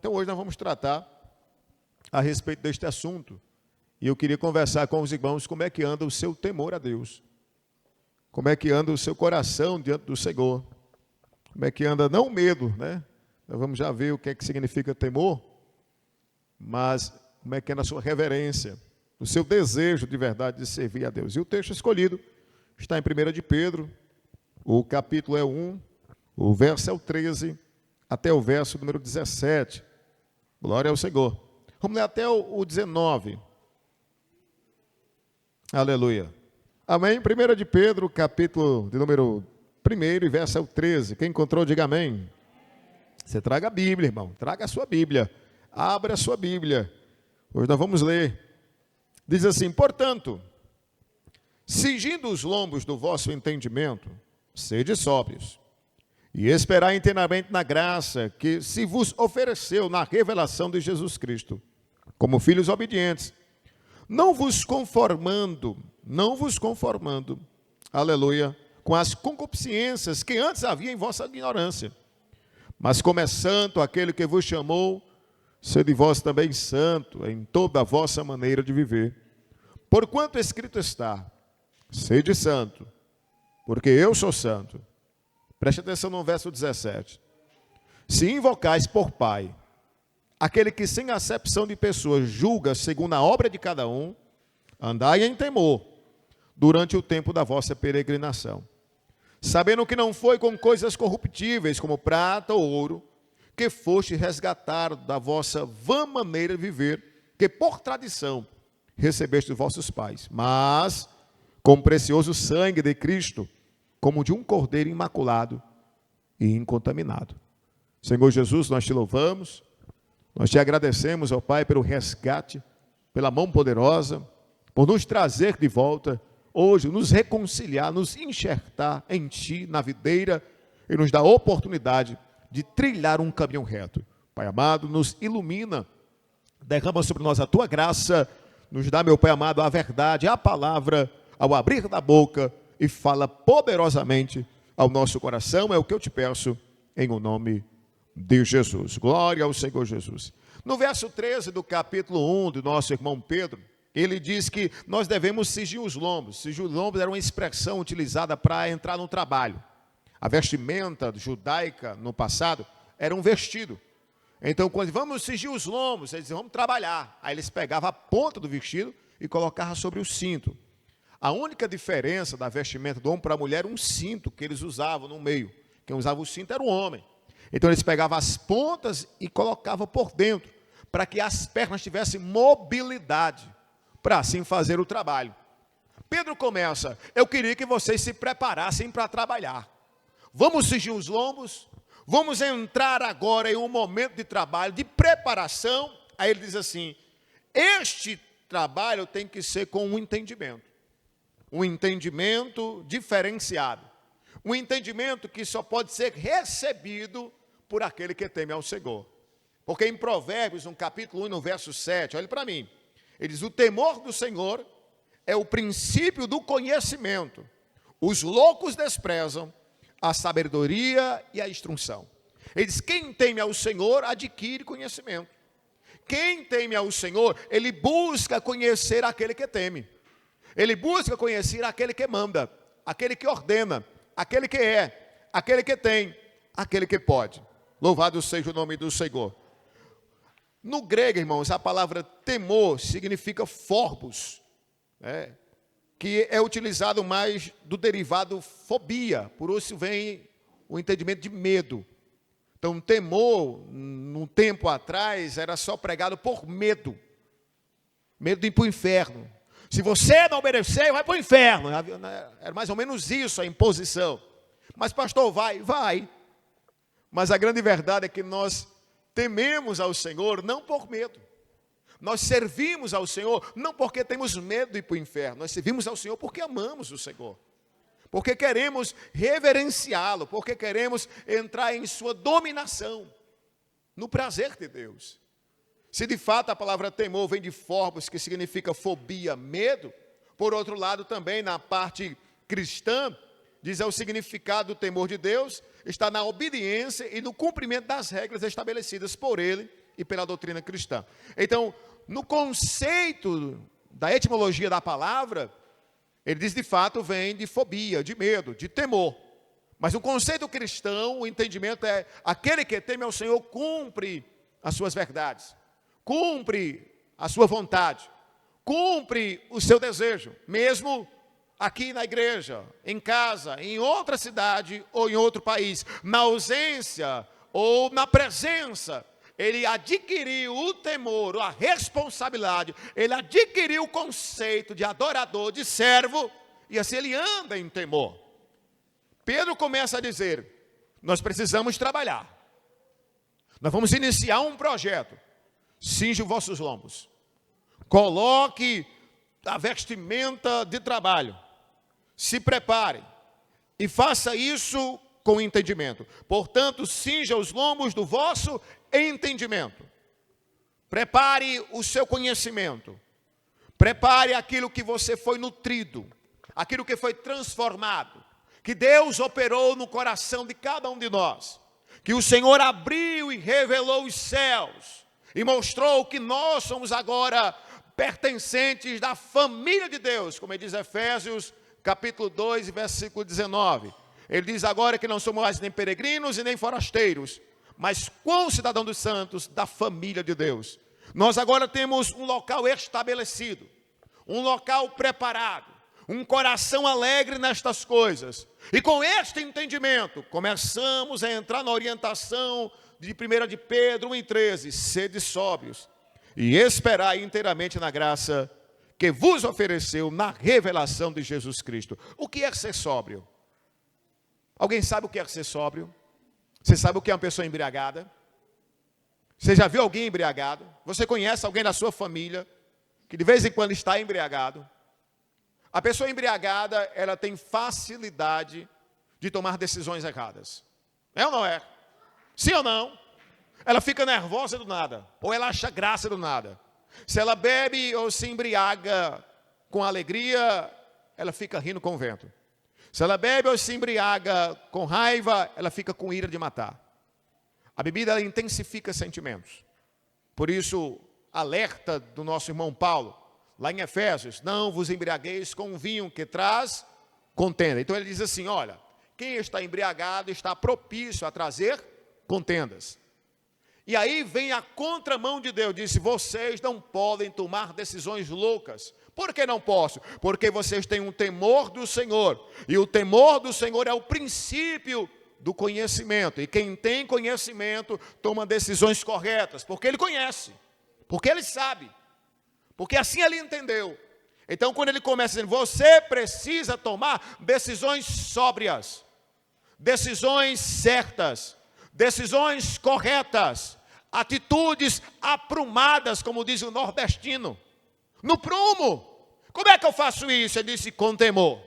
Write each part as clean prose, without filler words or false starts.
Então hoje nós vamos tratar a respeito deste assunto. E eu queria conversar com os irmãos como é que anda o seu temor a Deus. Como é que anda o seu coração diante do Senhor. Como é que anda, não o medo, né? Nós vamos já ver o que é que significa temor, mas como é que anda a sua reverência, o seu desejo de verdade de servir a Deus. E o texto escolhido está em 1 de Pedro, o capítulo é 1, o verso é o 13, até o verso número 17. Glória ao Senhor. Vamos ler até o 19. Aleluia. Amém. 1 de Pedro, capítulo de número 1 e verso é o 13. Quem encontrou, diga amém. Você traga a Bíblia, irmão. Traga a sua Bíblia. Abra a sua Bíblia. Hoje nós vamos ler. Diz assim: portanto, cingindo os lombos do vosso entendimento, sede sóbrios, e esperai inteiramente na graça que se vos ofereceu na revelação de Jesus Cristo, como filhos obedientes, não vos conformando, aleluia, com as concupiscências que antes havia em vossa ignorância, mas como é santo aquele que vos chamou, sede vós também santo em toda a vossa maneira de viver. Porquanto escrito está, sede santo, porque eu sou santo. Preste atenção no verso 17. Se invocais por Pai, aquele que sem acepção de pessoas julga segundo a obra de cada um, andai em temor durante o tempo da vossa peregrinação, sabendo que não foi com coisas corruptíveis, como prata ou ouro, que foste resgatado da vossa vã maneira de viver, que por tradição recebeste dos vossos pais, mas com o precioso sangue de Cristo, como de um cordeiro imaculado e incontaminado. Senhor Jesus, nós te louvamos, nós te agradecemos, ó Pai, pelo resgate, pela mão poderosa, por nos trazer de volta hoje, nos reconciliar, nos enxertar em Ti, na videira, e nos dar a oportunidade de trilhar um caminho reto. Pai amado, nos ilumina, derrama sobre nós a Tua graça, nos dá, meu Pai amado, a verdade, a palavra, ao abrir da boca, e fala poderosamente ao nosso coração, é o que eu te peço, em o nome de Jesus. Glória ao Senhor Jesus. No verso 13 do capítulo 1 do nosso irmão Pedro, ele diz que nós devemos cingir os lombos. Cingir os lombos era uma expressão utilizada para entrar no trabalho. A vestimenta judaica no passado era um vestido. Então, quando vamos cingir os lombos, eles diziam, vamos trabalhar. Aí eles pegavam a ponta do vestido e colocavam sobre o cinto. A única diferença da vestimenta do homem para a mulher era um cinto que eles usavam no meio. Quem usava o cinto era o homem. Então eles pegavam as pontas e colocavam por dentro, para que as pernas tivessem mobilidade, para assim fazer o trabalho. Pedro começa: eu queria que vocês se preparassem para trabalhar. Vamos cingir os lombos, vamos entrar agora em um momento de trabalho, de preparação. Aí ele diz assim: este trabalho tem que ser com um entendimento diferenciado, um entendimento que só pode ser recebido por aquele que teme ao Senhor. Porque em Provérbios, no capítulo 1, no verso 7, olhe para mim, ele diz: o temor do Senhor é o princípio do conhecimento. Os loucos desprezam a sabedoria e a instrução. Ele diz: quem teme ao Senhor adquire conhecimento. Quem teme ao Senhor, ele busca conhecer aquele que teme. Ele busca conhecer aquele que manda, aquele que ordena, aquele que é, aquele que tem, aquele que pode. Louvado seja o nome do Senhor. No grego, irmãos, a palavra temor significa phobos, que é utilizado mais do derivado fobia, por isso vem o entendimento de medo. Então, temor, num tempo atrás, era só pregado por medo. Medo de ir para o inferno. Se você não obedecer, vai para o inferno. Era mais ou menos isso a imposição. Mas pastor, vai. Mas a grande verdade é que nós tememos ao Senhor não por medo. Nós servimos ao Senhor não porque temos medo de ir para o inferno. Nós servimos ao Senhor porque amamos o Senhor. Porque queremos reverenciá-lo. Porque queremos entrar em sua dominação. No prazer de Deus. Se de fato a palavra temor vem de phobos, que significa fobia, medo, por outro lado também na parte cristã, diz o significado do temor de Deus, está na obediência e no cumprimento das regras estabelecidas por Ele e pela doutrina cristã. Então, no conceito da etimologia da palavra, ele diz, de fato, vem de fobia, de medo, de temor. Mas no conceito cristão, o entendimento é aquele que teme ao Senhor cumpre as suas verdades, cumpre a sua vontade, cumpre o seu desejo, mesmo aqui na igreja, em casa, em outra cidade ou em outro país, na ausência ou na presença. Ele adquiriu o temor, a responsabilidade, ele adquiriu o conceito de adorador, de servo, e assim ele anda em temor. Pedro começa a dizer, nós precisamos trabalhar. Nós vamos iniciar um projeto. Cinge os vossos lombos. Coloque a vestimenta de trabalho. Se prepare. E faça isso com entendimento. Portanto, cinja os lombos do vosso entendimento. Prepare o seu conhecimento. Prepare aquilo que você foi nutrido. Aquilo que foi transformado. Que Deus operou no coração de cada um de nós. Que o Senhor abriu e revelou os céus. E mostrou que nós somos agora pertencentes da família de Deus. Como ele diz Efésios capítulo 2, versículo 19. Ele diz agora que não somos mais nem peregrinos e nem forasteiros, mas cidadãos dos santos da família de Deus. Nós agora temos um local estabelecido, um local preparado, um coração alegre nestas coisas. E com este entendimento, começamos a entrar na orientação de 1 de Pedro 1,13, sede sóbrios e esperai inteiramente na graça que vos ofereceu na revelação de Jesus Cristo. O que é ser sóbrio? Alguém sabe o que é ser sóbrio? Você sabe o que é uma pessoa embriagada? Você já viu alguém embriagado? Você conhece alguém da sua família que de vez em quando está embriagado? A pessoa embriagada, ela tem facilidade de tomar decisões erradas. É ou não é? Sim ou não? Ela fica nervosa do nada, ou ela acha graça do nada. Se ela bebe ou se embriaga com alegria, ela fica rindo com o vento. Se ela bebe ou se embriaga com raiva, ela fica com ira de matar. A bebida, ela intensifica sentimentos. Por isso, alerta do nosso irmão Paulo, lá em Efésios, não vos embriagueis com vinho que traz contenda. Então ele diz assim, olha, quem está embriagado está propício a trazer contendas. E aí vem a contramão de Deus, disse, vocês não podem tomar decisões loucas. Por que não posso? Porque vocês têm um temor do Senhor. E o temor do Senhor é o princípio do conhecimento. E quem tem conhecimento toma decisões corretas, porque ele conhece, porque ele sabe, porque assim ele entendeu. Então quando ele começa dizendo, você precisa tomar decisões sóbrias, decisões certas, decisões corretas, atitudes aprumadas, como diz o nordestino, no prumo. Como é que eu faço isso? Ele disse, com temor,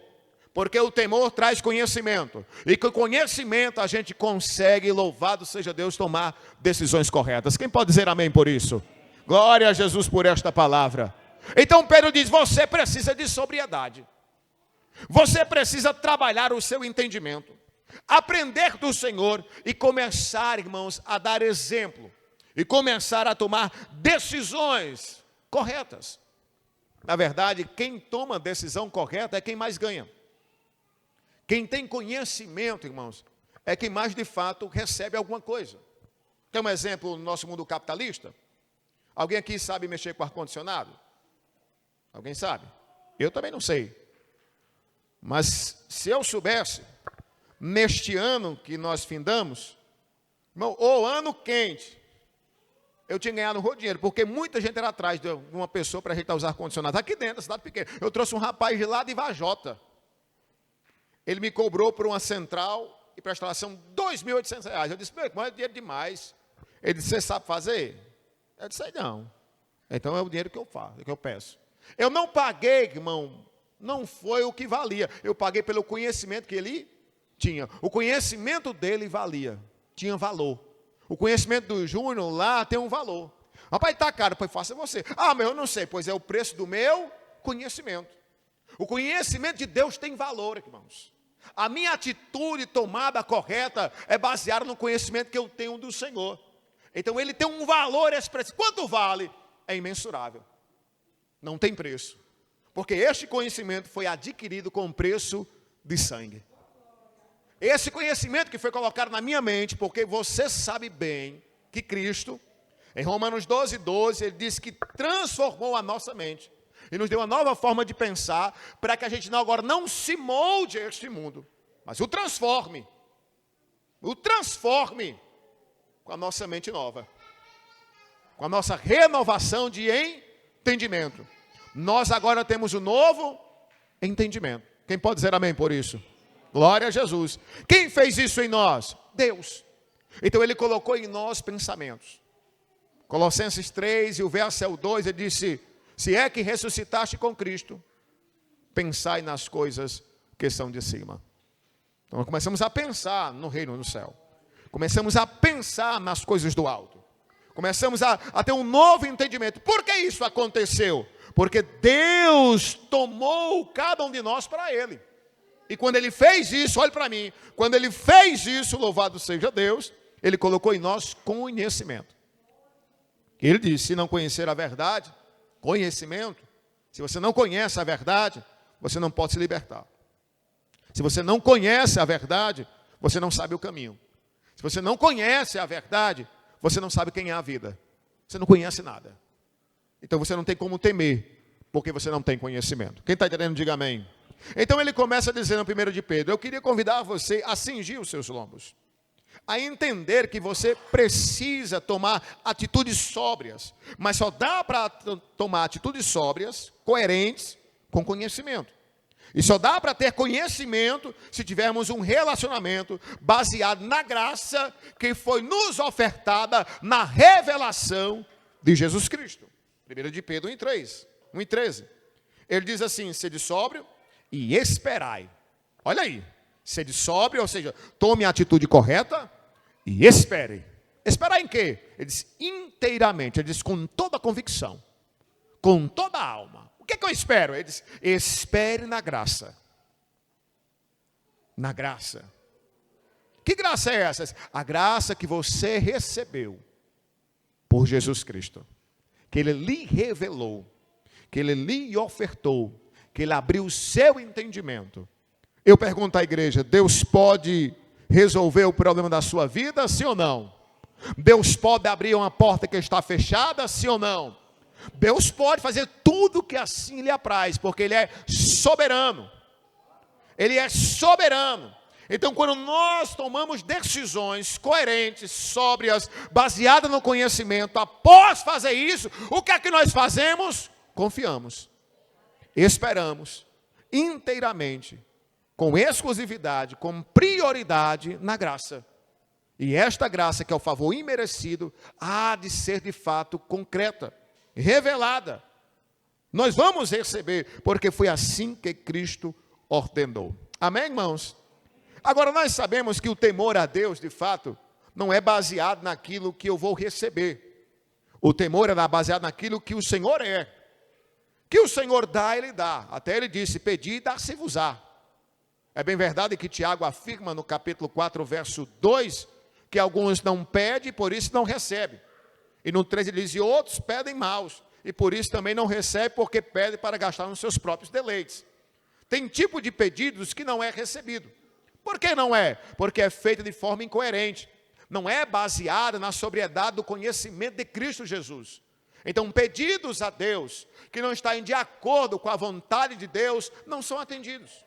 porque o temor traz conhecimento, e com conhecimento a gente consegue, louvado seja Deus, tomar decisões corretas. Quem pode dizer amém por isso? Glória a Jesus por esta palavra. Então Pedro diz, você precisa de sobriedade, você precisa trabalhar o seu entendimento, aprender do Senhor e começar, irmãos, a dar exemplo e começar a tomar decisões corretas. Na verdade, quem toma decisão correta é quem mais ganha. Quem tem conhecimento, irmãos, é quem mais de fato recebe alguma coisa. Tem um exemplo no nosso mundo capitalista? Alguém aqui sabe mexer com ar-condicionado? Alguém sabe? Eu também não sei. Mas se eu soubesse, neste ano que nós findamos, irmão, o ano quente, eu tinha ganhado um dinheiro, porque muita gente era atrás de uma pessoa para ajeitar os ar-condicionados. Aqui dentro, da cidade pequena. Eu trouxe um rapaz de lá de Vajota. Ele me cobrou por uma central e para a instalação R$2.800. Eu disse, meu irmão, é dinheiro demais. Ele disse, você sabe fazer? Eu disse, não. Então é o dinheiro que eu faço, que eu peço. Eu não paguei, irmão, não foi o que valia. Eu paguei pelo conhecimento que ele tinha. O conhecimento dele valia, tinha valor. O conhecimento do Júnior lá tem um valor. Rapaz, está caro, pois faça você. Ah, mas eu não sei, pois é o preço do meu conhecimento. O conhecimento de Deus tem valor, irmãos. A minha atitude tomada correta é baseada no conhecimento que eu tenho do Senhor. Então ele tem um valor expressivo. Quanto vale? É imensurável. Não tem preço. Porque este conhecimento foi adquirido com preço de sangue. Esse conhecimento que foi colocado na minha mente, porque você sabe bem que Cristo, em Romanos 12:12, ele diz que transformou a nossa mente. E nos deu uma nova forma de pensar, para que a gente agora não se molde a este mundo, mas o transforme. O transforme com a nossa mente nova. Com a nossa renovação de entendimento. Nós agora temos um novo entendimento. Quem pode dizer amém por isso? Glória a Jesus. Quem fez isso em nós? Deus. Então ele colocou em nós pensamentos. Colossenses 3 e o verso é o 2, ele disse: se é que ressuscitaste com Cristo, pensai nas coisas que são de cima. Então nós começamos a pensar no reino do céu. Começamos a pensar nas coisas do alto. Começamos a ter um novo entendimento. Por que isso aconteceu? Porque Deus tomou cada um de nós para Ele. E quando Ele fez isso, olhe para mim, quando Ele fez isso, louvado seja Deus, Ele colocou em nós conhecimento. Ele disse: se não conhecer a verdade, conhecimento, se você não conhece a verdade, você não pode se libertar. Se você não conhece a verdade, você não sabe o caminho. Se você não conhece a verdade, você não sabe quem é a vida. Você não conhece nada. Então você não tem como temer, porque você não tem conhecimento. Quem está entendendo, diga amém. Então ele começa dizendo no 1 de Pedro: eu queria convidar você a cingir os seus lombos, a entender que você precisa tomar atitudes sóbrias, mas só dá para tomar atitudes sóbrias, coerentes, com conhecimento. E só dá para ter conhecimento se tivermos um relacionamento baseado na graça que foi nos ofertada na revelação de Jesus Cristo. 1 de Pedro 1 e 13. Ele diz assim: sede sóbrio e esperai. Olha aí, sede sóbrio, ou seja, tome a atitude correta e espere. Esperar em quê? Ele diz inteiramente, ele diz com toda a convicção, com toda a alma. O que é que eu espero? Ele diz: espere na graça. Na graça. Que graça é essa? A graça que você recebeu por Jesus Cristo. Que Ele lhe revelou, que Ele lhe ofertou, que Ele abriu o seu entendimento. Eu pergunto à igreja: Deus pode resolver o problema da sua vida, sim ou não? Deus pode abrir uma porta que está fechada, sim ou não? Deus pode fazer tudo que assim lhe apraz, porque Ele é soberano. Ele é soberano. Então, quando nós tomamos decisões coerentes, sóbrias, baseadas no conhecimento, após fazer isso, o que é que nós fazemos? Confiamos, esperamos inteiramente, com exclusividade, com prioridade na graça. E esta graça, que é o favor imerecido, há de ser de fato concreta, revelada. Nós vamos receber, porque foi assim que Cristo ordenou. Amém, irmãos? Agora, nós sabemos que o temor a Deus, de fato, não é baseado naquilo que eu vou receber. O temor é baseado naquilo que o Senhor é. Que o Senhor dá, Ele dá. Até Ele disse: pedi e dar-se-vos-á. É bem verdade que Tiago afirma no capítulo 4, verso 2, que alguns não pedem e por isso não recebem. E no 3 ele diz: e outros pedem maus, e por isso também não recebem, porque pedem para gastar nos seus próprios deleites. Tem tipo de pedidos que não é recebido. Por que não é? Porque é feito de forma incoerente. Não é baseada na sobriedade do conhecimento de Cristo Jesus. Então, pedidos a Deus que não estão de acordo com a vontade de Deus, não são atendidos.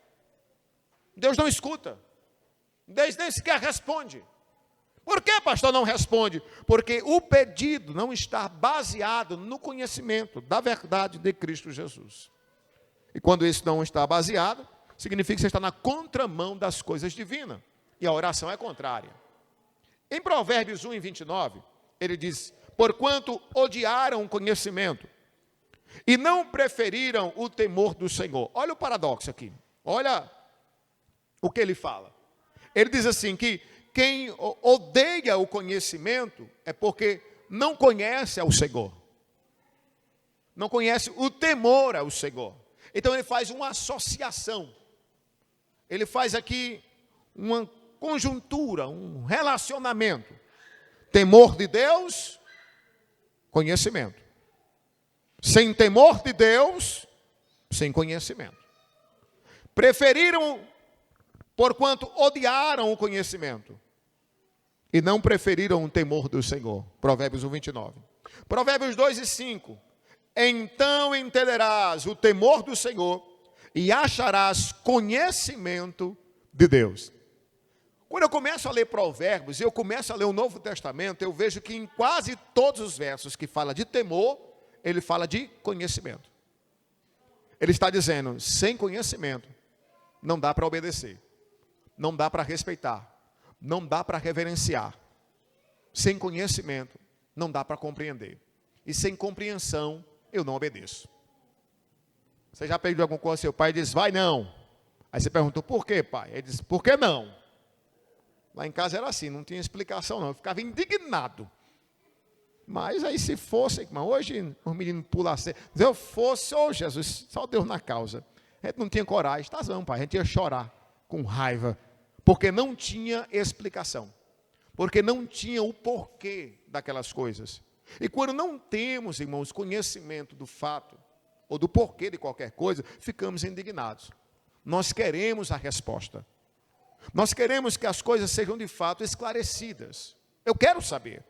Deus não escuta. Deus nem sequer responde. Por que, pastor, não responde? Porque o pedido não está baseado no conhecimento da verdade de Cristo Jesus. E quando isso não está baseado, significa que você está na contramão das coisas divinas. E a oração é contrária. Em Provérbios 1 e 29, ele diz: porquanto odiaram o conhecimento e não preferiram o temor do Senhor. Olha o paradoxo aqui. Olha o que ele fala. Ele diz assim que quem odeia o conhecimento é porque não conhece ao Senhor. Não conhece o temor ao Senhor. Então ele faz uma associação. Ele faz aqui uma conjuntura, um relacionamento. Temor de Deus, conhecimento. Sem temor de Deus, sem conhecimento. Preferiram, porquanto odiaram o conhecimento, e não preferiram o temor do Senhor. Provérbios 1:29. Provérbios 2:5. Então entenderás o temor do Senhor e acharás conhecimento de Deus. Quando eu começo a ler Provérbios, eu começo a ler o Novo Testamento, eu vejo que em quase todos os versos que fala de temor, ele fala de conhecimento. Ele está dizendo, sem conhecimento, não dá para obedecer, não dá para respeitar, não dá para reverenciar. Sem conhecimento, não dá para compreender. E sem compreensão, eu não obedeço. Você já pediu alguma coisa ao seu pai e diz, vai não. Aí você perguntou, por quê, pai? Ele diz, por que não? Lá em casa era assim, não tinha explicação não, eu ficava indignado. Mas aí se fosse, irmão, hoje os meninos pulam assim, se eu fosse, Jesus, só Deus na causa. A gente não tinha coragem, tá não, pai, a gente ia chorar com raiva, porque não tinha explicação, porque não tinha o porquê daquelas coisas. E quando não temos, irmãos, conhecimento do fato, ou do porquê de qualquer coisa, ficamos indignados. Nós queremos a resposta. Nós queremos que as coisas sejam de fato esclarecidas. Eu quero saber.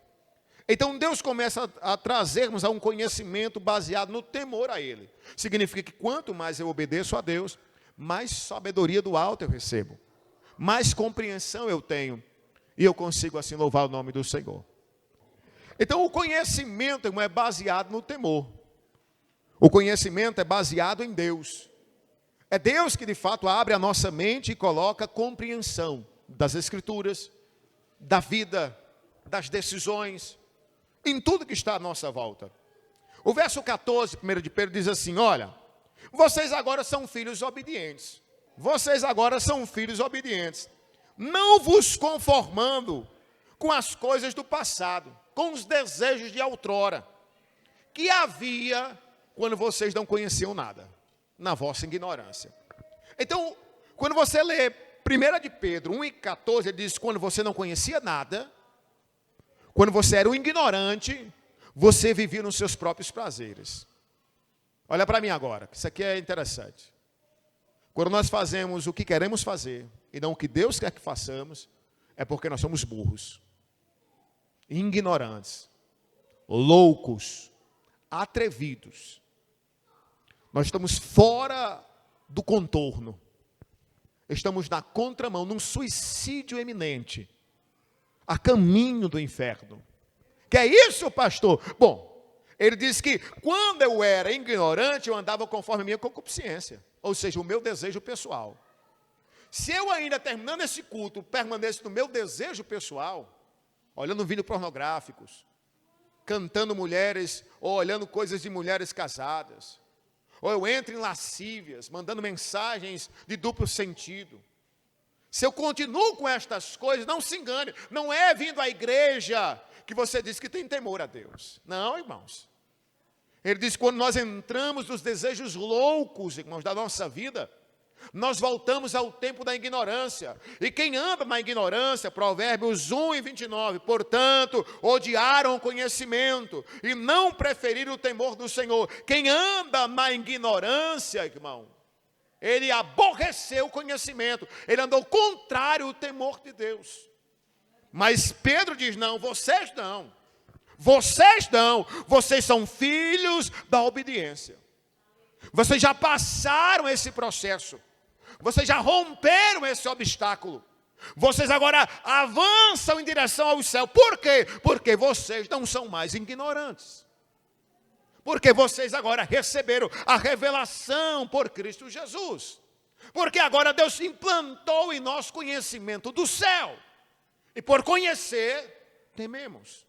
Então Deus começa a trazermos a um conhecimento baseado no temor a Ele. Significa que quanto mais eu obedeço a Deus, mais sabedoria do alto eu recebo. Mais compreensão eu tenho. E eu consigo assim louvar o nome do Senhor. Então o conhecimento, irmão, é baseado no temor. O conhecimento é baseado em Deus. É Deus que de fato abre a nossa mente e coloca compreensão das Escrituras, da vida, das decisões, em tudo que está à nossa volta. O verso 14, 1 de Pedro, diz assim, olha, vocês agora são filhos obedientes. Vocês agora são filhos obedientes. Não vos conformando com as coisas do passado, com os desejos de outrora, que havia quando vocês não conheciam nada, na vossa ignorância. Então, quando você lê 1 de Pedro 1:14, ele diz, quando você não conhecia nada, quando você era um ignorante, você vivia nos seus próprios prazeres. Olha para mim agora, isso aqui é interessante. Quando nós fazemos o que queremos fazer, e não o que Deus quer que façamos, é porque nós somos burros, ignorantes, loucos, atrevidos. Nós estamos fora do contorno. Estamos na contramão, num suicídio eminente, a caminho do inferno. Que é isso, pastor? Bom, ele diz que quando eu era ignorante, eu andava conforme a minha concupiscência, ou seja, o meu desejo pessoal. Se eu ainda terminando esse culto, permaneço no meu desejo pessoal, olhando vídeos pornográficos, cantando mulheres, ou olhando coisas de mulheres casadas, ou eu entro em lascívias, mandando mensagens de duplo sentido. Se eu continuo com estas coisas, não se engane, não é vindo à igreja que você diz que tem temor a Deus. Não, irmãos. Ele diz que quando nós entramos nos desejos loucos, irmãos, da nossa vida, nós voltamos ao tempo da ignorância. E quem anda na ignorância, Provérbios 1:29, portanto, odiaram o conhecimento e não preferiram o temor do Senhor. Quem anda na ignorância, irmão, ele aborreceu o conhecimento, ele andou contrário ao temor de Deus. Mas Pedro diz, não, vocês não, vocês são filhos da obediência. Vocês já passaram esse processo. Vocês já romperam esse obstáculo. Vocês agora avançam em direção ao céu. Por quê? Porque vocês não são mais ignorantes. Porque vocês agora receberam a revelação por Cristo Jesus. Porque agora Deus implantou em nós conhecimento do céu. E por conhecer, tememos,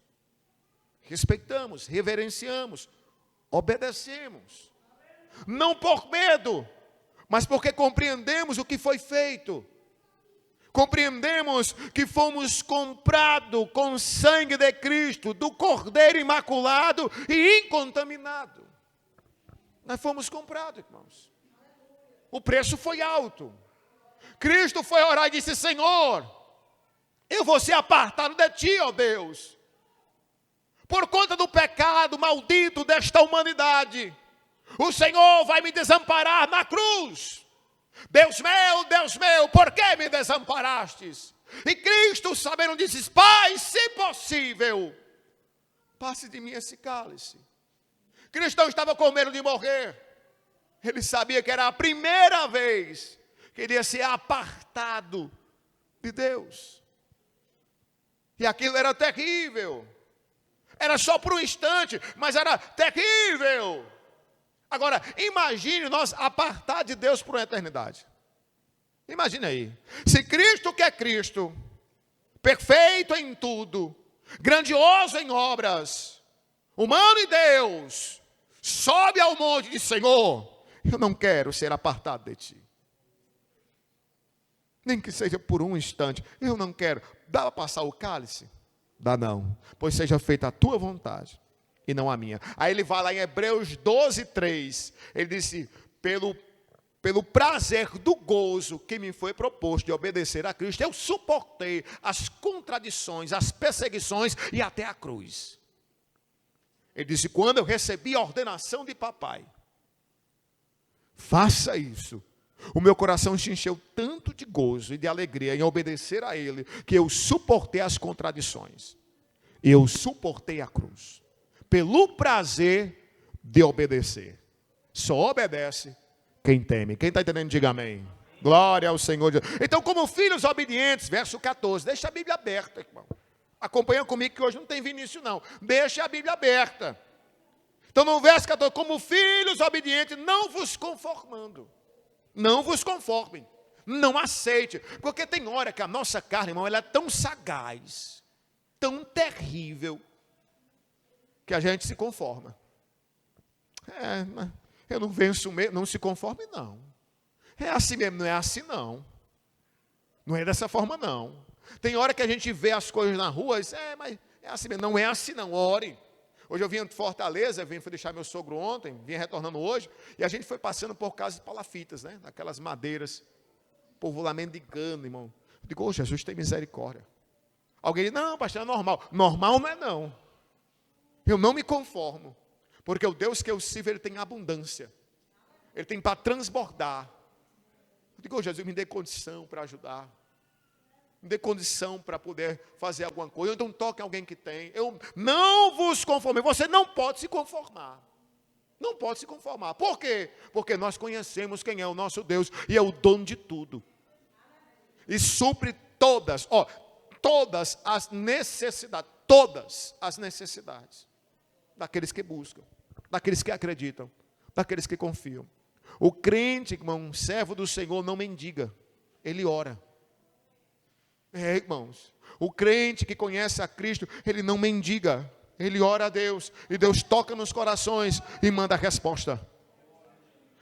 respeitamos, reverenciamos, obedecemos. Não por medo, mas porque compreendemos o que foi feito. Compreendemos que fomos comprados com o sangue de Cristo, do Cordeiro imaculado e incontaminado. Nós fomos comprados, irmãos. O preço foi alto. Cristo foi orar e disse, Senhor, eu vou ser apartado de ti, ó Deus. por conta do pecado maldito desta humanidade, o Senhor vai me desamparar na cruz. Deus meu, por que me desamparastes? E Cristo, sabendo, disse: Pai, se possível, passe de mim esse cálice. Cristo não estava com medo de morrer. Ele sabia que era a primeira vez que ele ia ser apartado de Deus. E aquilo era terrível. Era só por um instante, mas era terrível. Agora, imagine nós apartar de Deus por uma eternidade. Imagine aí. Se Cristo, que é Cristo, perfeito em tudo, grandioso em obras, humano e Deus, sobe ao monte e diz: Senhor, eu não quero ser apartado de ti. Nem que seja por um instante. Eu não quero. Dá para passar o cálice? Dá não. Pois seja feita a tua vontade e não a minha. Aí ele vai lá em Hebreus 12:3. Ele disse: pelo prazer do gozo que me foi proposto de obedecer a Cristo, eu suportei as contradições, as perseguições e até a cruz. Ele disse: quando eu recebi a ordenação de papai, faça isso, o meu coração se encheu tanto de gozo e de alegria em obedecer a Ele, que eu suportei as contradições. Eu suportei a cruz, pelo prazer de obedecer. Só obedece quem teme. Quem está entendendo, diga amém. Glória ao Senhor. Então, como filhos obedientes, verso 14, deixa a Bíblia aberta, irmão. Acompanha comigo que hoje não tem Vinícius não. Deixa a Bíblia aberta. Então, no verso 14, como filhos obedientes, não vos conformando. Não vos conformem. Não aceite. Porque tem hora que a nossa carne, irmão, ela é tão sagaz, tão terrível, que a gente se conforma. Eu não venço mesmo, não se conforme não. É assim mesmo, não é assim não. Não é dessa forma não. Tem hora que a gente vê as coisas na rua e diz: mas é assim mesmo. Não é assim não, ore. Hoje eu vim de Fortaleza, fui deixar meu sogro ontem, vim retornando hoje, e a gente foi passando por casas de palafitas, né? Daquelas madeiras, o povo lá mendigando, irmão. Eu digo: Jesus, tem misericórdia. Alguém diz: não, pastor, é normal. Normal não é não. Eu não me conformo, porque o Deus que eu sirvo, Ele tem abundância. Ele tem para transbordar. Eu digo: Jesus, me dê condição para ajudar. Me dê condição para poder fazer alguma coisa. Então toque alguém que tem. Eu não vos conformei. Você não pode se conformar. Não pode se conformar. Por quê? Porque nós conhecemos quem é o nosso Deus e é o dono de tudo. E supre todas as necessidades. Todas as necessidades daqueles que buscam, daqueles que acreditam, daqueles que confiam. O crente, irmão, servo do Senhor, não mendiga. Ele ora. Irmãos, o crente que conhece a Cristo, ele não mendiga, ele ora a Deus, e Deus toca nos corações e manda a resposta.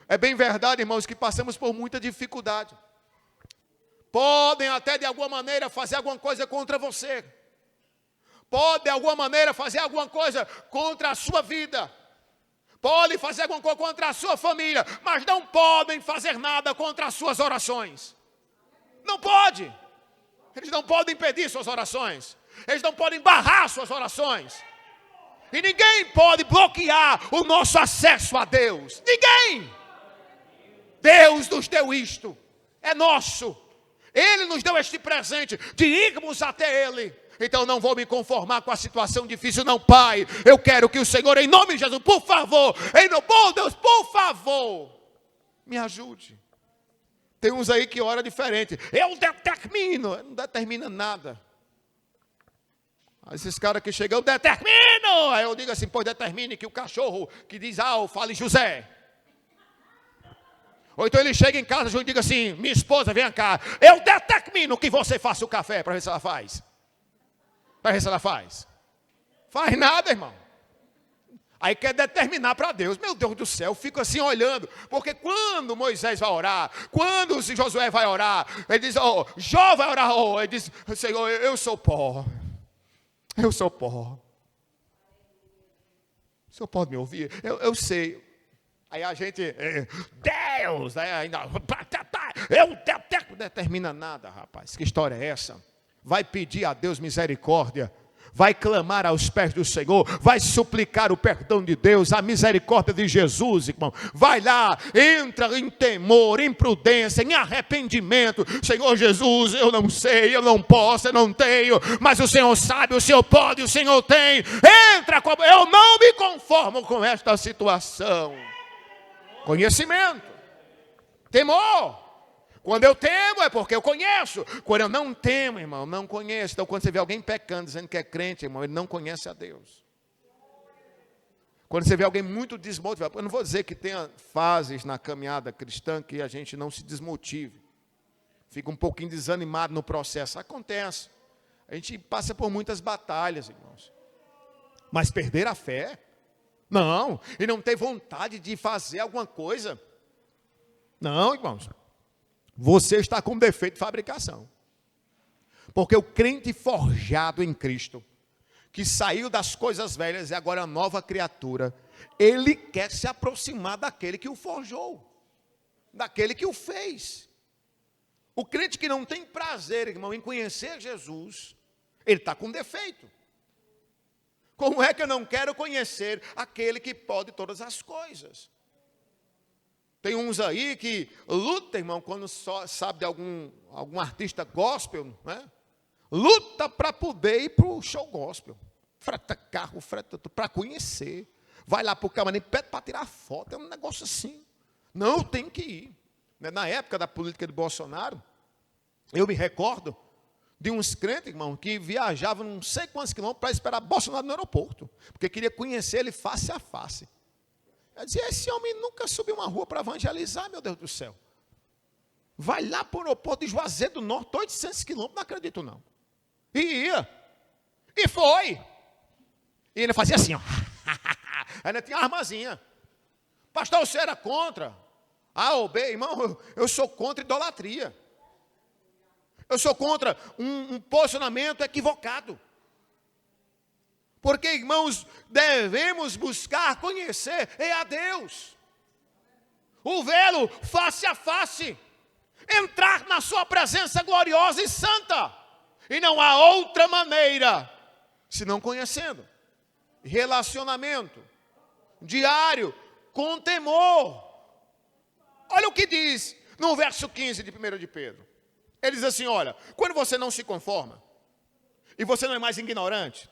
É bem verdade, irmãos, que passamos por muita dificuldade. Podem até de alguma maneira fazer alguma coisa contra você. Podem de alguma maneira fazer alguma coisa contra a sua vida. Podem fazer alguma coisa contra a sua família, mas não podem fazer nada contra as suas orações. Não pode. Eles não podem impedir suas orações. Eles não podem barrar suas orações. E ninguém pode bloquear o nosso acesso a Deus. Ninguém. Deus nos deu isto. É nosso. Ele nos deu este presente de irmos até Ele. Então não vou me conformar com a situação difícil, não, Pai. Eu quero que o Senhor, em nome de Jesus, por favor, bom Deus, por favor, me ajude. Tem uns aí que ora diferente. Eu determino. Não determina nada. Esses caras que chegam, eu determino. Aí eu digo assim: pois determine que o cachorro que diz fale José. Ou então ele chega em casa e diga assim: minha esposa, vem cá. Eu determino que você faça o café, para ver se ela faz. Para ver se ela faz. Faz nada, irmão. Aí quer determinar para Deus. Meu Deus do céu, eu fico assim olhando. Porque quando Moisés vai orar, quando Josué vai orar, ele diz: Jó vai orar, ele diz: Senhor, eu sou pó. Eu sou pó. O senhor pode me ouvir? Eu sei. Aí a gente, Deus, ainda, eu determina nada, rapaz. Que história é essa? Vai pedir a Deus misericórdia. vai clamar aos pés do Senhor, vai suplicar o perdão de Deus, a misericórdia de Jesus, irmão. Vai lá, entra em temor, em prudência, em arrependimento. Senhor Jesus, eu não sei, eu não posso, eu não tenho, mas o Senhor sabe, o Senhor pode, o Senhor tem. Entra, eu não me conformo com esta situação. Conhecimento, temor. Quando eu temo é porque eu conheço. Quando eu não temo, irmão, não conheço. Então quando você vê alguém pecando, dizendo que é crente, irmão, ele não conhece a Deus. Quando você vê alguém muito desmotivado, eu não vou dizer que tenha fases na caminhada cristã que a gente não se desmotive. Fica um pouquinho desanimado no processo. Acontece. A gente passa por muitas batalhas, irmãos. Mas perder a fé? Não. E não ter vontade de fazer alguma coisa? Não, irmãos. Você está com defeito de fabricação. Porque o crente forjado em Cristo, que saiu das coisas velhas e agora é nova criatura, ele quer se aproximar daquele que o forjou, daquele que o fez. O crente que não tem prazer, irmão, em conhecer Jesus, ele está com defeito. Como é que eu não quero conhecer aquele que pode todas as coisas? Tem uns aí que luta, irmão, quando só sabe de algum artista gospel, né? Luta para poder ir para o show gospel. Freta carro, freta tudo, para conhecer. Vai lá para o camarim, pede para tirar foto. É um negócio assim. Não, tem que ir. Na época da política de Bolsonaro, eu me recordo de uns crentes, irmão, que viajavam não sei quantos quilômetros para esperar Bolsonaro no aeroporto. Porque queria conhecer ele face a face. Eu dizia, esse homem nunca subiu uma rua para evangelizar, meu Deus do céu. Vai lá para o aeroporto de Juazeiro do Norte, 800 quilômetros, não acredito não. E ia. E foi. E ele fazia assim, ó. Ainda tinha uma armazinha. Pastor, você era contra? A ou B, irmão, eu sou contra idolatria. Eu sou contra um posicionamento equivocado. Porque, irmãos, devemos buscar conhecer a Deus. O vê-lo face a face. Entrar na sua presença gloriosa e santa. E não há outra maneira, senão conhecendo. Relacionamento diário, com temor. Olha o que diz no verso 15 de 1 de Pedro. Ele diz assim, olha, quando você não se conforma, e você não é mais ignorante,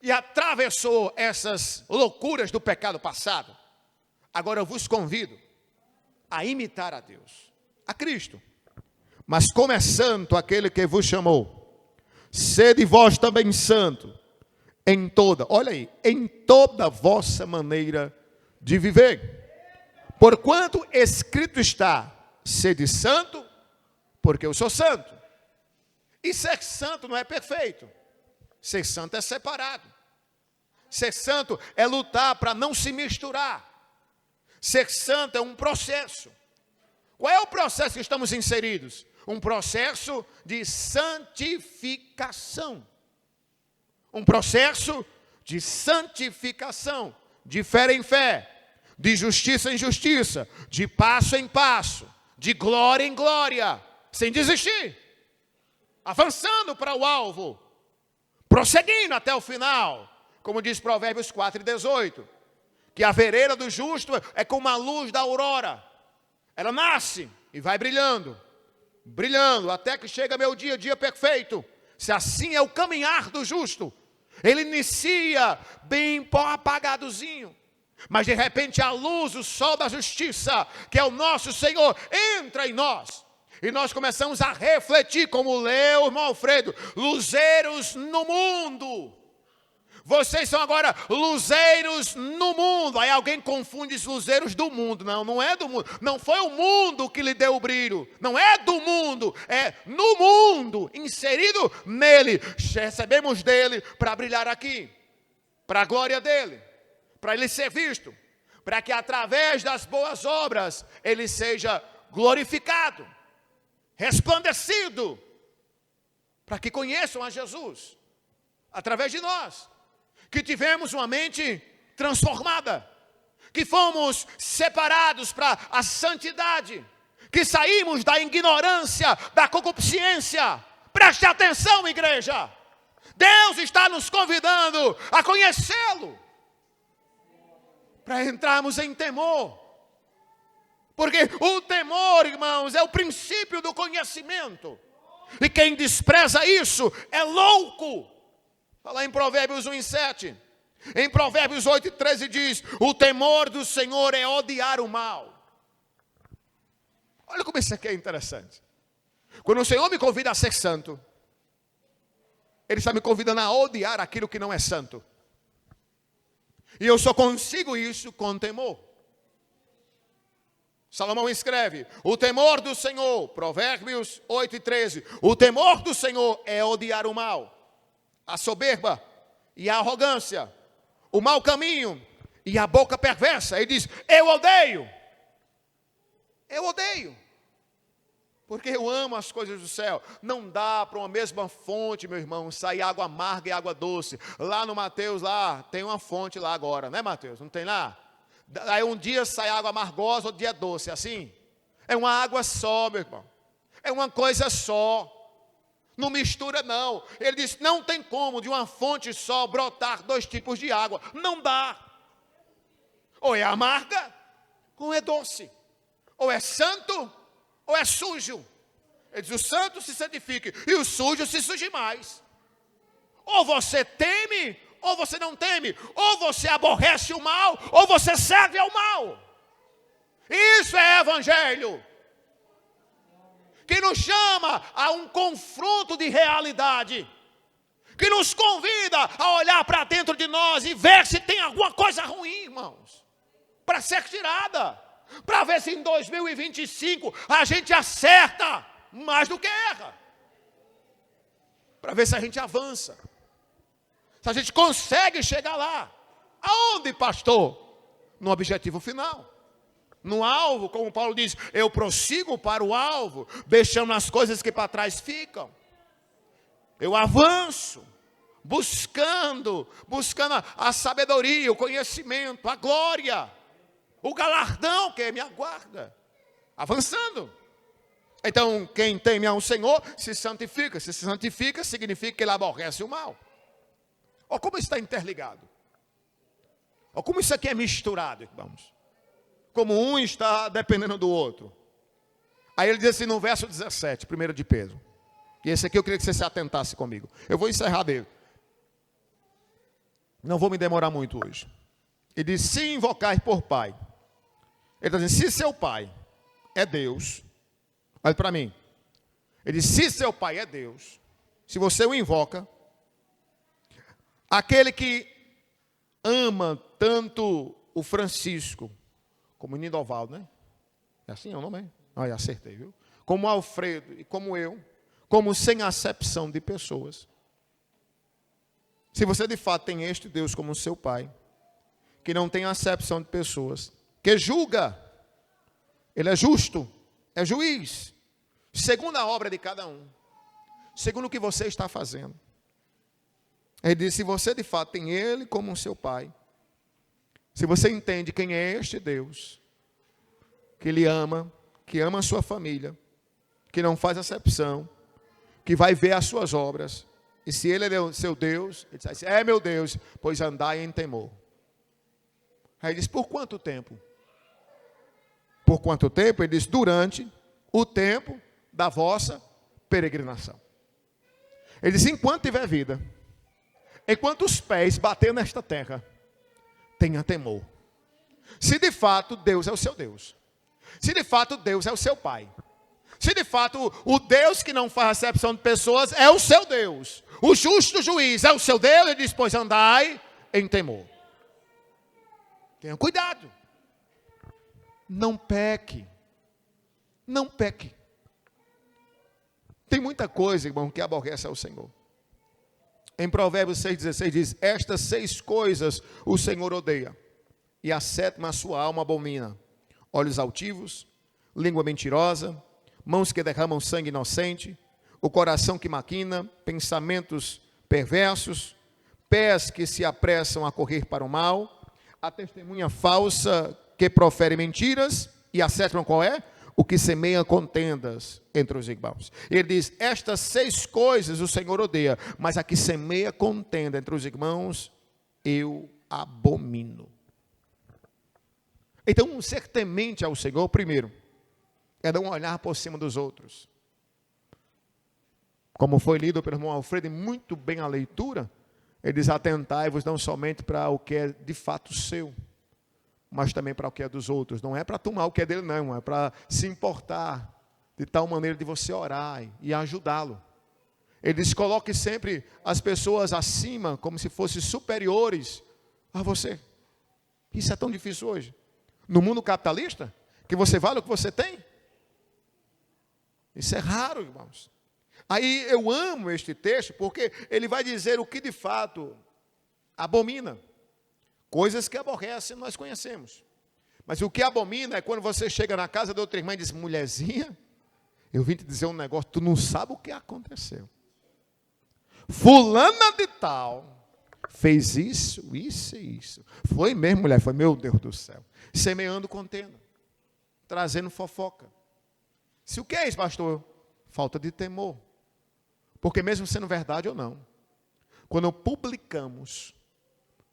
e atravessou essas loucuras do pecado passado, agora eu vos convido a imitar a Deus, a Cristo. Mas como é santo aquele que vos chamou, sede vós também santo, em toda, olha aí, em toda a vossa maneira de viver. Porquanto escrito está, sede santo, porque eu sou santo. E ser santo não é perfeito. Ser santo é separado. Ser santo é lutar para não se misturar. Ser santo é um processo. Qual é o processo que estamos inseridos? Um processo de santificação. Um processo de santificação. De fé em fé. De justiça em justiça. De passo em passo. De glória em glória. Sem desistir. Avançando para o alvo. Prosseguindo até o final, como diz Provérbios 4:18, que a vereda do justo é como a luz da aurora. Ela nasce e vai brilhando, brilhando, até que chega meu dia, dia perfeito. Se assim é o caminhar do justo, ele inicia bem apagadozinho, mas de repente a luz, o sol da justiça, que é o nosso Senhor, entra em nós. E nós começamos a refletir, como leu o irmão Alfredo, luzeiros no mundo. Vocês são agora luzeiros no mundo. Aí alguém confunde os luzeiros do mundo. Não, não é do mundo. Não foi o mundo que lhe deu o brilho. Não é do mundo, é no mundo, inserido nele. Recebemos dele para brilhar aqui, para a glória dele, para ele ser visto, para que através das boas obras ele seja glorificado, resplandecido, para que conheçam a Jesus, através de nós, que tivemos uma mente transformada, que fomos separados para a santidade, que saímos da ignorância, da concupiscência. Preste atenção, igreja, Deus está nos convidando a conhecê-lo, para entrarmos em temor. Porque o temor, irmãos, é o princípio do conhecimento. E quem despreza isso é louco. Está lá em Provérbios 1:7. Em Provérbios 8:13 diz: o temor do Senhor é odiar o mal. Olha como isso aqui é interessante. Quando o Senhor me convida a ser santo, Ele está me convidando a odiar aquilo que não é santo. E eu só consigo isso com temor. Salomão escreve: o temor do Senhor, Provérbios 8:13, o temor do Senhor é odiar o mal, a soberba e a arrogância, o mau caminho e a boca perversa. Ele diz: eu odeio. Eu odeio. Porque eu amo as coisas do céu. Não dá para uma mesma fonte, meu irmão, sair água amarga e água doce. Lá no Mateus, lá, tem uma fonte lá agora, né, Mateus? Não tem lá? Aí um dia sai água amargosa, outro dia doce, assim? É uma água só, meu irmão. É uma coisa só. Não mistura, não. Ele diz: não tem como de uma fonte só brotar dois tipos de água. Não dá. Ou é amarga, ou é doce. Ou é santo, ou é sujo. Ele diz: o santo se santifique e o sujo se suje mais. Ou você teme, ou você não teme. Ou você aborrece o mal, ou você serve ao mal. Isso é evangelho, que nos chama a um confronto de realidade, que nos convida a olhar para dentro de nós e ver se tem alguma coisa ruim, irmãos, para ser tirada, para ver se em 2025 a gente acerta mais do que erra, para ver se a gente avança, se a gente consegue chegar lá. Aonde, pastor? No objetivo final, no alvo, como Paulo diz: eu prossigo para o alvo, deixando as coisas que para trás ficam. Eu avanço, buscando a sabedoria, o conhecimento, a glória, o galardão que me aguarda, avançando. Então, quem teme ao Senhor se santifica. Se santifica, significa que ele aborrece o mal. Olha como está interligado. Olha como isso aqui é misturado, irmãos. Como um está dependendo do outro. Aí ele diz assim no verso 17, 1 de Pedro. E esse aqui eu queria que você se atentasse comigo. Eu vou encerrar dele. Não vou me demorar muito hoje. Ele diz: se invocar por pai. Ele está dizendo: se seu pai é Deus. Olha para mim. Ele diz: se seu pai é Deus, se você o invoca, aquele que ama tanto o Francisco, como o Nidovaldo, né? É assim é o nome? Olha, acertei, viu? Como o Alfredo e como eu, como sem acepção de pessoas. Se você de fato tem este Deus como seu pai, que não tem acepção de pessoas, que julga, ele é justo, é juiz, segundo a obra de cada um, segundo o que você está fazendo. Ele diz: se você de fato tem ele como seu pai, se você entende quem é este Deus, que lhe ama, que ama a sua família, que não faz acepção, que vai ver as suas obras, e se ele é seu Deus, ele diz assim: é meu Deus, pois andai em temor. Aí ele diz: por quanto tempo? Por quanto tempo? Ele diz: durante o tempo da vossa peregrinação. Ele diz: enquanto tiver vida, enquanto os pés bater nesta terra, tenha temor. Se de fato Deus é o seu Deus, se de fato Deus é o seu pai, se de fato o Deus que não faz acepção de pessoas é o seu Deus, o justo juiz é o seu Deus, ele diz: pois andai em temor. Tenha cuidado. Não peque. Não peque. Tem muita coisa, irmão, que aborrece ao Senhor. Em Provérbios 6,16 diz: estas 6 coisas o Senhor odeia, e a 7ª a sua alma abomina: olhos altivos, língua mentirosa, mãos que derramam sangue inocente, o coração que maquina, pensamentos perversos, pés que se apressam a correr para o mal, a testemunha falsa que profere mentiras, e a 7ª qual é? o que semeia contendas entre os irmãos. Ele diz, estas 6 coisas o Senhor odeia, mas a que semeia contenda entre os irmãos, eu abomino. Então, ser temente ao Senhor, primeiro, é não olhar por cima dos outros. Como foi lido pelo irmão Alfredo, muito bem a leitura, ele diz, atentai-vos não somente para o que é de fato seu, mas também para o que é dos outros. Não é para tomar o que é dele, não, é para se importar, de tal maneira de você orar e ajudá-lo. Ele diz, coloque sempre as pessoas acima, como se fossem superiores a você. Isso é tão difícil hoje. No mundo capitalista, que você vale o que você tem. Isso é raro, irmãos. Aí eu amo este texto, porque ele vai dizer o que de fato abomina. Coisas que aborrecem, nós conhecemos. Mas o que abomina é quando você chega na casa de outra irmã e diz, mulherzinha, eu vim te dizer um negócio, tu não sabe o que aconteceu. Fulana de tal fez isso, isso e isso. Foi mesmo, mulher, foi, meu Deus do céu. Semeando contenda, trazendo fofoca. Se o que é isso, pastor? Falta de temor. Porque mesmo sendo verdade ou não, quando publicamos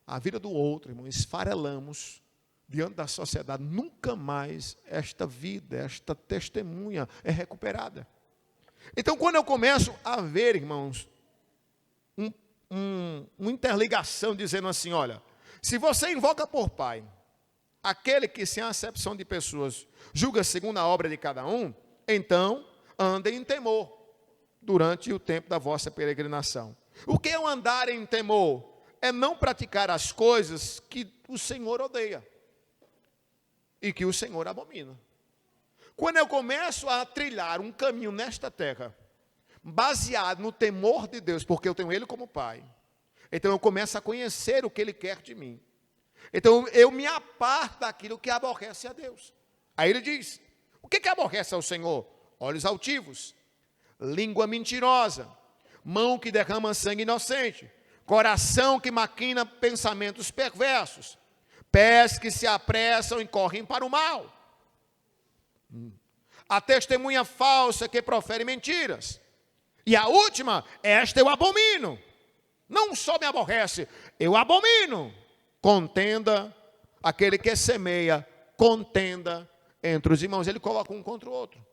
a vida do outro, irmão, esfarelamos diante da sociedade, nunca mais esta vida, esta testemunha é recuperada. Então, quando eu começo a ver, irmãos, uma interligação dizendo assim, olha, se você invoca por Pai, aquele que sem acepção de pessoas julga segundo a obra de cada um, então andem em temor durante o tempo da vossa peregrinação. O que é um andar em temor? É não praticar as coisas que o Senhor odeia e que o Senhor abomina. Quando eu começo a trilhar um caminho nesta terra, baseado no temor de Deus, porque eu tenho Ele como Pai, então eu começo a conhecer o que Ele quer de mim. Então eu me aparto daquilo que aborrece a Deus. Aí ele diz, o que aborrece ao Senhor? Olhos altivos, língua mentirosa, mão que derrama sangue inocente, coração que maquina pensamentos perversos, pés que se apressam e correm para o mal, a testemunha falsa que profere mentiras, e a última, esta eu abomino. Não só me aborrece, eu abomino. Contenda, aquele que semeia, contenda entre os irmãos. Ele coloca um contra o outro.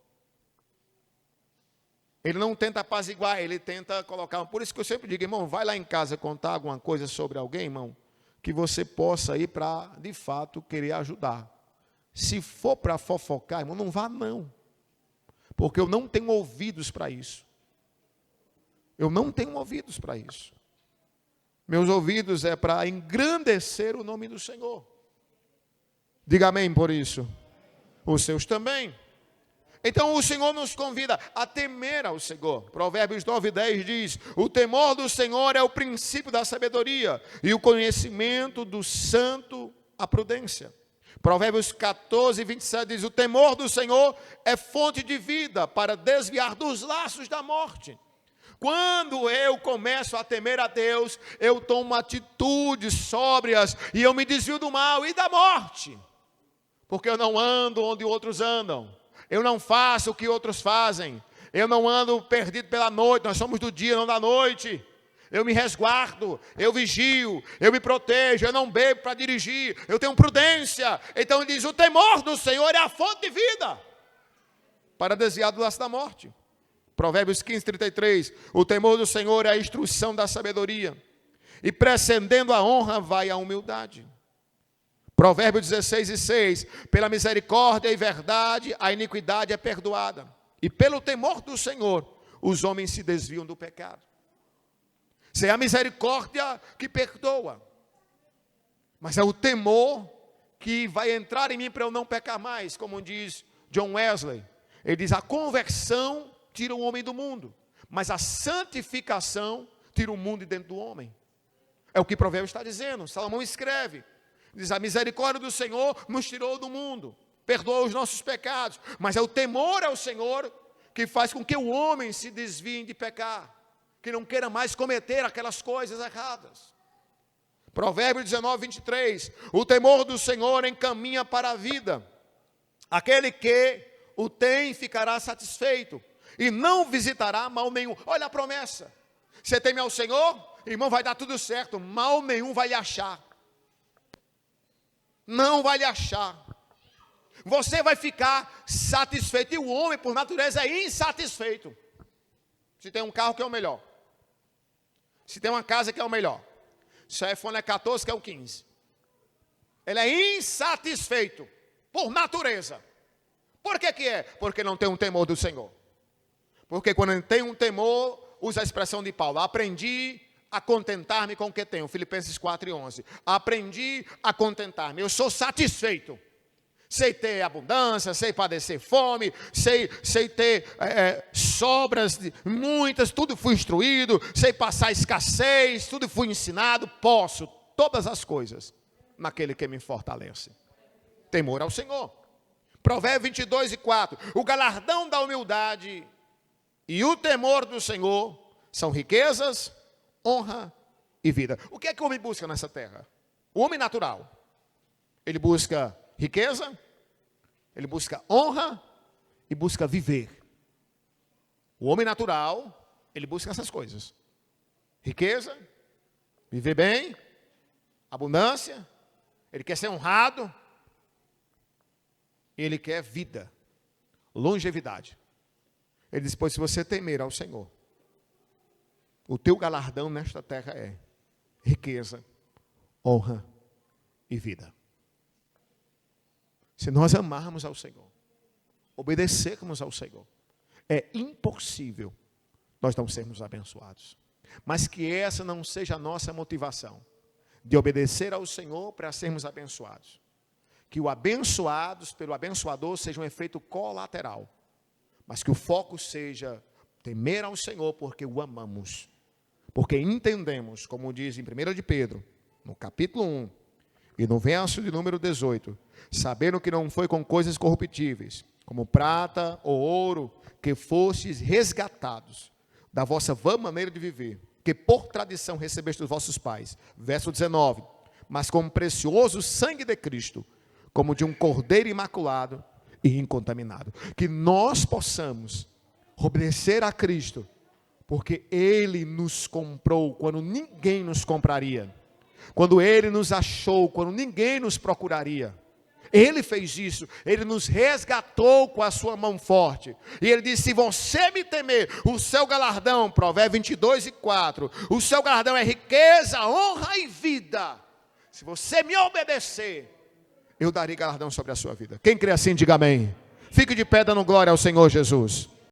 Ele não tenta apaziguar, ele tenta colocar. Por isso que eu sempre digo, irmão, vai lá em casa contar alguma coisa sobre alguém, irmão, que você possa ir para, de fato, querer ajudar. Se for para fofocar, irmão, não vá não. Porque eu não tenho ouvidos para isso. Eu não tenho ouvidos para isso. Meus ouvidos é para engrandecer o nome do Senhor. Diga amém por isso. Os seus também. Então o Senhor nos convida a temer ao Senhor. Provérbios 9:10 diz, o temor do Senhor é o princípio da sabedoria, e o conhecimento do santo a prudência. Provérbios 14:27 diz, o temor do Senhor é fonte de vida, para desviar dos laços da morte. Quando eu começo a temer a Deus, eu tomo atitudes sóbrias, e eu me desvio do mal e da morte. Porque eu não ando onde outros andam. Eu não faço o que outros fazem. Eu não ando perdido pela noite. Nós somos do dia, não da noite. Eu me resguardo, eu vigio, eu me protejo, eu não bebo para dirigir, eu tenho prudência. Então ele diz, o temor do Senhor é a fonte de vida, para desviar do laço da morte. Provérbios 15:33, o temor do Senhor é a instrução da sabedoria, e precedendo a honra vai a humildade. Provérbios 16:6, pela misericórdia e verdade a iniquidade é perdoada, e pelo temor do Senhor os homens se desviam do pecado. Se é a misericórdia que perdoa, mas é o temor que vai entrar em mim para eu não pecar mais, como diz John Wesley. Ele diz, a conversão tira o homem do mundo, mas a santificação tira o mundo de dentro do homem. É o que Provérbios está dizendo. Salomão escreve, diz, a misericórdia do Senhor nos tirou do mundo, perdoa os nossos pecados, mas é o temor ao Senhor que faz com que o homem se desvie de pecar, que não queira mais cometer aquelas coisas erradas. Provérbios 19:23, o temor do Senhor encaminha para a vida aquele que o tem ficará satisfeito, e não visitará mal nenhum. Olha a promessa. Você teme ao Senhor, irmão, vai dar tudo certo. Mal nenhum vai lhe achar. Não vai lhe achar. Você vai ficar satisfeito. E o homem, por natureza, é insatisfeito. Se tem um carro, que é o melhor. Se tem uma casa, que é o melhor. Se o iPhone é 14, que é o 15. Ele é insatisfeito, por natureza. Por que que é? Porque não tem um temor do Senhor. Porque quando ele tem um temor, usa a expressão de Paulo, aprendi a contentar-me com o que tenho. Filipenses 4:11. Aprendi a contentar-me. Eu sou satisfeito. Sei ter abundância, sei padecer fome, sei ter sobras, muitas, tudo fui instruído, sei passar escassez, tudo fui ensinado, posso, todas as coisas, naquele que me fortalece. Temor ao Senhor. Provérbios 22:4. O galardão da humildade e o temor do Senhor são riquezas, honra e vida. O que é que o homem busca nessa terra? O homem natural. Ele busca riqueza, ele busca honra e busca viver. O homem natural, ele busca essas coisas. Riqueza, viver bem, abundância, ele quer ser honrado, ele quer vida, longevidade. Ele diz, pois se você temer ao Senhor, o teu galardão nesta terra é riqueza, honra e vida. Se nós amarmos ao Senhor, obedecermos ao Senhor, é impossível nós não sermos abençoados. Mas que essa não seja a nossa motivação, de obedecer ao Senhor para sermos abençoados. Que o abençoados pelo abençoador seja um efeito colateral. Mas que o foco seja temer ao Senhor porque o amamos. Porque entendemos, como diz em 1 de Pedro, no capítulo 1, e no verso de número 18, sabendo que não foi com coisas corruptíveis, como prata ou ouro, que fostes resgatados da vossa vã maneira de viver, que por tradição recebeste dos vossos pais. Verso 19, mas com precioso sangue de Cristo, como de um cordeiro imaculado e incontaminado. Que nós possamos obedecer a Cristo, porque Ele nos comprou quando ninguém nos compraria. Quando Ele nos achou, quando ninguém nos procuraria. Ele fez isso, Ele nos resgatou com a sua mão forte. E Ele disse, se você me temer, o seu galardão, Provérbios 22:4, o seu galardão é riqueza, honra e vida. Se você me obedecer, eu darei galardão sobre a sua vida. Quem crê assim, diga amém. Fique de pé dando glória ao Senhor Jesus.